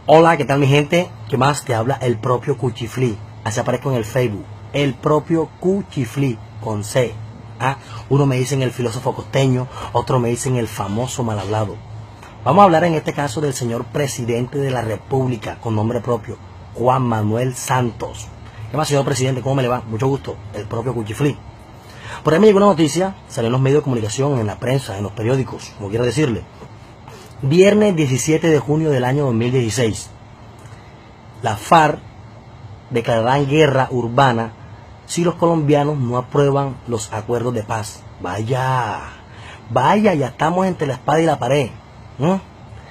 Hola, ¿qué tal mi gente? ¿Qué más? Te habla el propio Cuchiflí. Así aparezco en el Facebook. El propio Cuchiflí, con C. ¿Ah? Uno me dicen el filósofo costeño, otro me dicen el famoso mal hablado. Vamos a hablar en este caso del señor presidente de la República, con nombre propio, Juan Manuel Santos. ¿Qué más, señor presidente? ¿Cómo me le va? Mucho gusto. El propio Cuchiflí. Por ahí me llegó una noticia, salió en los medios de comunicación, en la prensa, en los periódicos, como quiera decirle. Viernes 17 de junio del año 2016. La FARC declararán guerra urbana si los colombianos no aprueban los acuerdos de paz. Vaya, ya estamos entre la espada y la pared.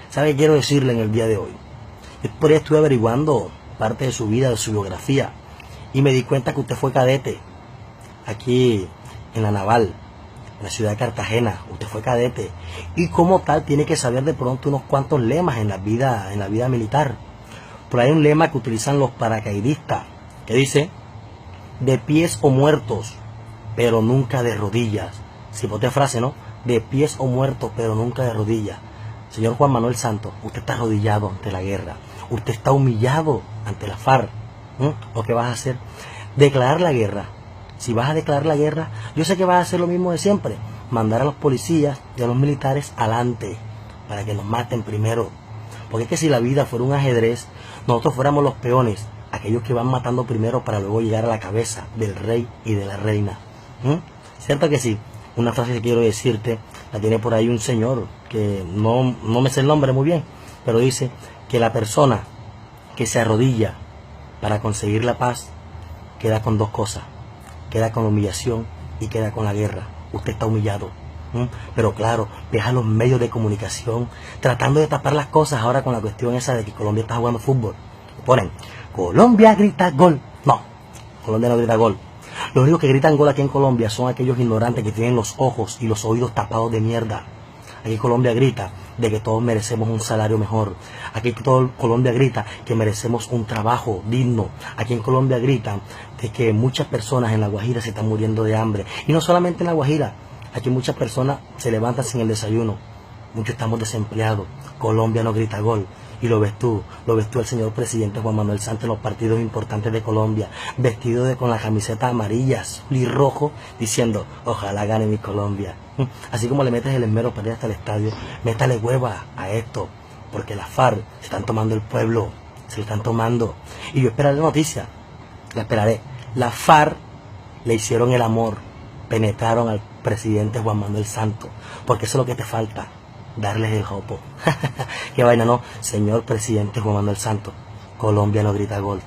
¿Sabe qué quiero decirle en el día de hoy? Yo por ahí estuve averiguando parte de su vida, de su biografía, y me di cuenta que usted fue cadete aquí en la Naval, en la ciudad de Cartagena. Usted fue cadete y como tal tiene que saber de pronto unos cuantos lemas en la vida militar. Por ahí hay un lema que utilizan los paracaidistas que dice: de pies o muertos, pero nunca de rodillas. Si bote frase, ¿no? De pies o muertos, pero nunca de rodillas. Señor Juan Manuel Santos, usted está arrodillado ante la guerra. Usted está humillado ante la FARC. ¿O qué vas a hacer? Declarar la guerra. Si vas a declarar la guerra, yo sé que vas a hacer lo mismo de siempre. Mandar a los policías y a los militares adelante para que nos maten primero. Porque es que si la vida fuera un ajedrez, nosotros fuéramos los peones, aquellos que van matando primero para luego llegar a la cabeza del rey y de la reina. ¿Cierto que sí? Una frase que quiero decirte, la tiene por ahí un señor, que no me sé el nombre muy bien, pero dice que la persona que se arrodilla para conseguir la paz, queda con dos cosas: queda con la humillación y queda con la guerra. Usted está humillado. Pero claro, ves a los medios de comunicación tratando de tapar las cosas ahora con la cuestión esa de que Colombia está jugando fútbol. Ponen: Colombia grita gol. No, Colombia no grita gol. Los únicos que gritan gol aquí en Colombia son aquellos ignorantes que tienen los ojos y los oídos tapados de mierda. Aquí Colombia grita de que todos merecemos un salario mejor. Aquí Colombia grita que merecemos un trabajo digno. Aquí en Colombia gritan de que muchas personas en La Guajira se están muriendo de hambre. Y no solamente en La Guajira. Aquí muchas personas se levantan sin el desayuno. Muchos estamos desempleados. Colombia no grita gol. Y lo ves tú el señor presidente Juan Manuel Santos en los partidos importantes de Colombia, vestido con la camiseta amarilla, azul y rojo, diciendo: ojalá gane mi Colombia. Así como le metes el esmero para ir hasta el estadio, métale hueva a esto, porque la FARC se están tomando el pueblo, se lo están tomando. Y yo esperaré la noticia, la esperaré. La FARC le hicieron el amor, penetraron al presidente Juan Manuel Santos, porque eso es lo que te falta, darles el jopo. Qué vaina, ¿no? Señor presidente Juan Manuel Santos, Colombia no grita gol.